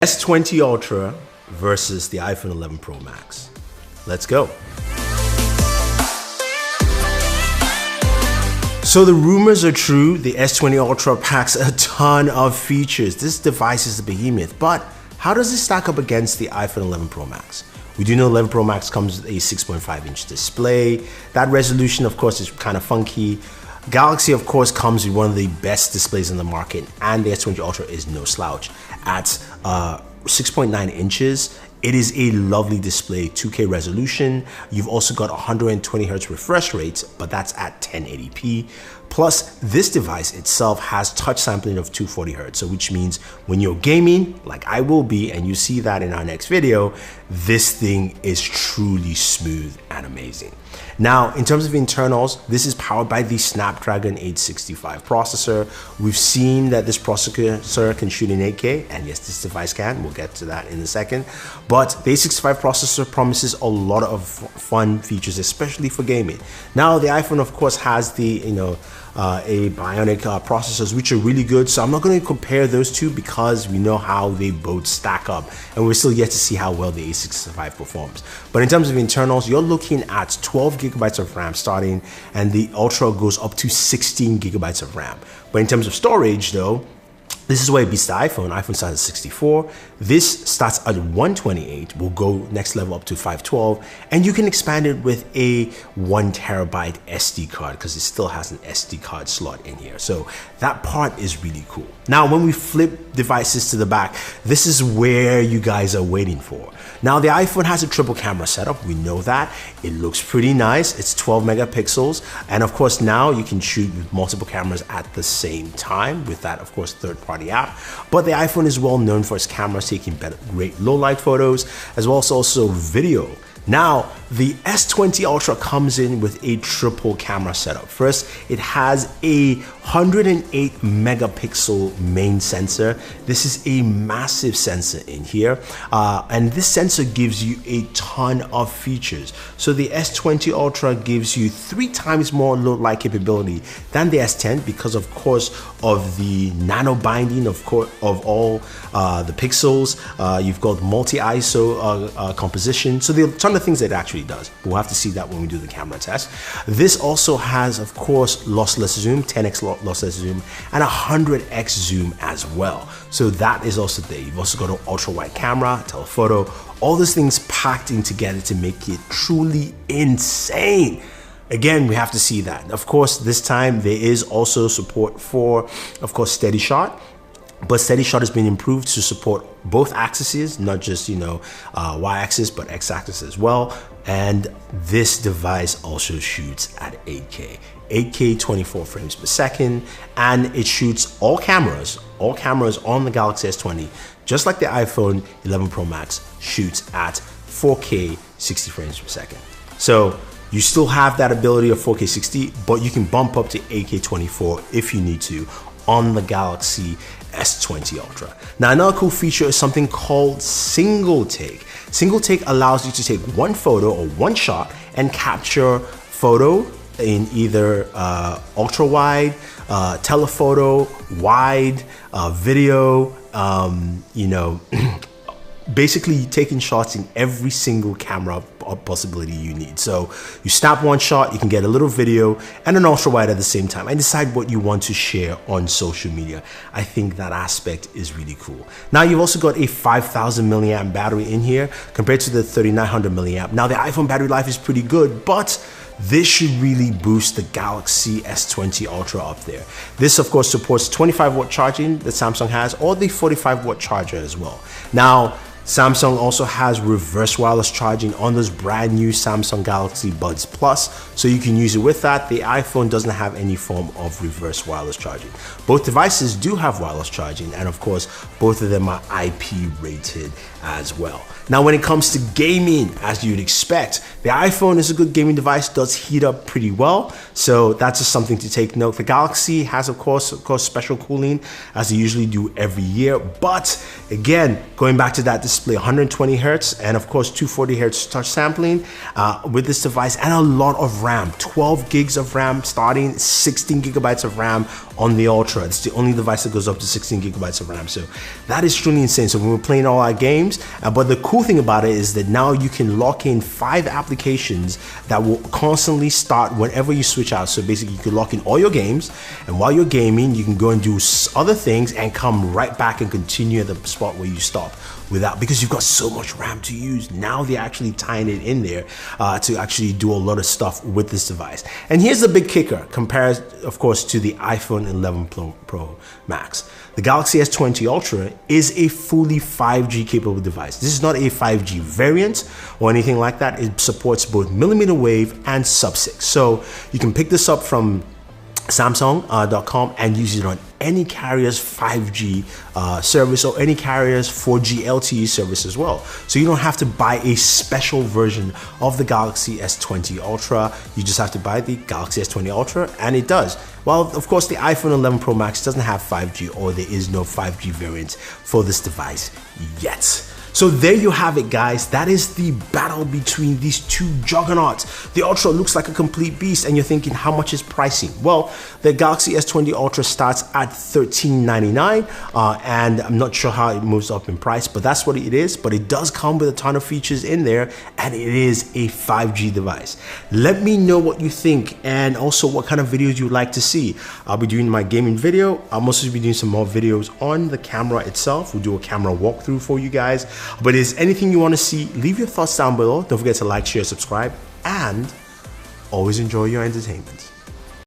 S20 Ultra versus the iPhone 11 Pro Max. Let's go. So the rumors are true. The S20 Ultra packs a ton of features. This device is a behemoth, but how does it stack up against the iPhone 11 Pro Max? We do know 11 Pro Max comes with a 6.5-inch display. That resolution, of course, is kind of funky. Galaxy, of course, comes with one of the best displays in the market, and the S20 Ultra is no slouch. At 6.9 inches, it is a lovely display, 2K resolution. You've also got 120 Hz refresh rate, but that's at 1080p. Plus, this device itself has touch sampling of 240 Hz, so which means when you're gaming, like I will be, and you see that in our next video, this thing is truly smooth and amazing. Now, in terms of internals, this is powered by the Snapdragon 865 processor. We've seen that this processor can shoot in 8K, and yes, this device can. We'll get to that in a second. But the 865 processor promises a lot of fun features, especially for gaming. Now, the iPhone, of course, has the, a Bionic processors, which are really good. So I'm not going to compare those two because we know how they both stack up, and we're still yet to see how well the 865 performs. But in terms of internals, you're looking at 12 gigabytes of RAM starting, and the Ultra goes up to 16 gigabytes of RAM. But in terms of storage though, this is where it beats the iPhone. iPhone starts at 64. This starts at 128. Will go next level up to 512. And you can expand it with a 1 terabyte SD card because it still has an SD card slot in here. So that part is really cool. Now, when we flip devices to the back, this is where you guys are waiting for. Now, the iPhone has a triple camera setup. We know that. It looks pretty nice. It's 12 megapixels. And of course, now you can shoot with multiple cameras at the same time with that, of course, third-party app. But the iPhone is well known for its cameras taking great low light photos, as well as also video. Now, the S20 Ultra comes in with a triple camera setup. First, it has a 108 megapixel main sensor. This is a massive sensor in here. And this sensor gives you a ton of features. So the S20 Ultra gives you 3 times more low light capability than the S10 because, of course, of the nano binding of all the pixels. You've got multi-ISO composition. So there are a ton of things that it actually does. We'll have to see that when we do the camera test. This also has, of course, lossless zoom, 10x lossless zoom, and 100x zoom as well. So that is also there. You've also got an ultra wide camera, telephoto, all those things packed in together to make it truly insane. Again, we have to see that. Of course, this time there is also support for, of course, steady shot. But steady shot has been improved to support both axes, not just, y-axis, but x-axis as well. And this device also shoots at 8K. 8K 24 frames per second, and it shoots all cameras on the Galaxy S20, just like the iPhone 11 Pro Max shoots at 4K 60 frames per second. So you still have that ability of 4K 60, but you can bump up to 8K 24 if you need to on the Galaxy S20 Ultra. Now, another cool feature is something called single take. Single take allows you to take one photo or one shot and capture photo in either ultra wide, telephoto, wide, video, basically taking shots in every single camera possibility you need. So you snap one shot, you can get a little video and an ultra wide at the same time and decide what you want to share on social media. I think that aspect is really cool. Now, you've also got a 5,000 milliamp battery in here compared to the 3,900 milliamp. Now, the iPhone battery life is pretty good, but this should really boost the Galaxy S20 Ultra up there. This, of course, supports 25-watt charging that Samsung has, or the 45-watt charger as well. Now, Samsung also has reverse wireless charging on those brand new Samsung Galaxy Buds Plus, so you can use it with that. The iPhone doesn't have any form of reverse wireless charging. Both devices do have wireless charging, and of course, both of them are IP rated as well. Now, when it comes to gaming, as you'd expect, the iPhone is a good gaming device, does heat up pretty well, so that's just something to take note. The Galaxy has, of course, special cooling, as they usually do every year, but again, going back to that display, 120 hertz, and of course 240 hertz touch sampling with this device, and a lot of RAM, 12 gigs of RAM starting, 16 gigabytes of RAM on the Ultra. It's the only device that goes up to 16 gigabytes of RAM. So that is truly insane. So when we're playing all our games, but the cool thing about it is that now you can lock in 5 applications that will constantly start whenever you switch out. So basically you can lock in all your games, and while you're gaming, you can go and do other things and come right back and continue at the spot where you stop without, because you've got so much RAM to use. Now they're actually tying it in there to actually do a lot of stuff with this device. And here's the big kicker, compared of course to the iPhone 11 Pro Max. The Galaxy S20 Ultra is a fully 5G capable device. This is not a 5G variant or anything like that. It supports both millimeter wave and sub-6. So you can pick this up from Samsung.com and use it on any carrier's 5G service or any carrier's 4G LTE service as well. So you don't have to buy a special version of the Galaxy S20 Ultra. You just have to buy the Galaxy S20 Ultra, and it does. Well, of course, the iPhone 11 Pro Max doesn't have 5G, or there is no 5G variant for this device yet. So there you have it, guys. That is the battle between these two juggernauts. The Ultra looks like a complete beast, and you're thinking, how much is pricing? Well, the Galaxy S20 Ultra starts at $1399, and I'm not sure how it moves up in price, but that's what it is. But it does come with a ton of features in there, and it is a 5G device. Let me know what you think, and also what kind of videos you'd like to see. I'll be doing my gaming video. I'll also be doing some more videos on the camera itself. We'll do a camera walkthrough for you guys. But if there's anything you want to see, leave your thoughts down below. Don't forget to like, share, subscribe, and always enjoy your entertainment.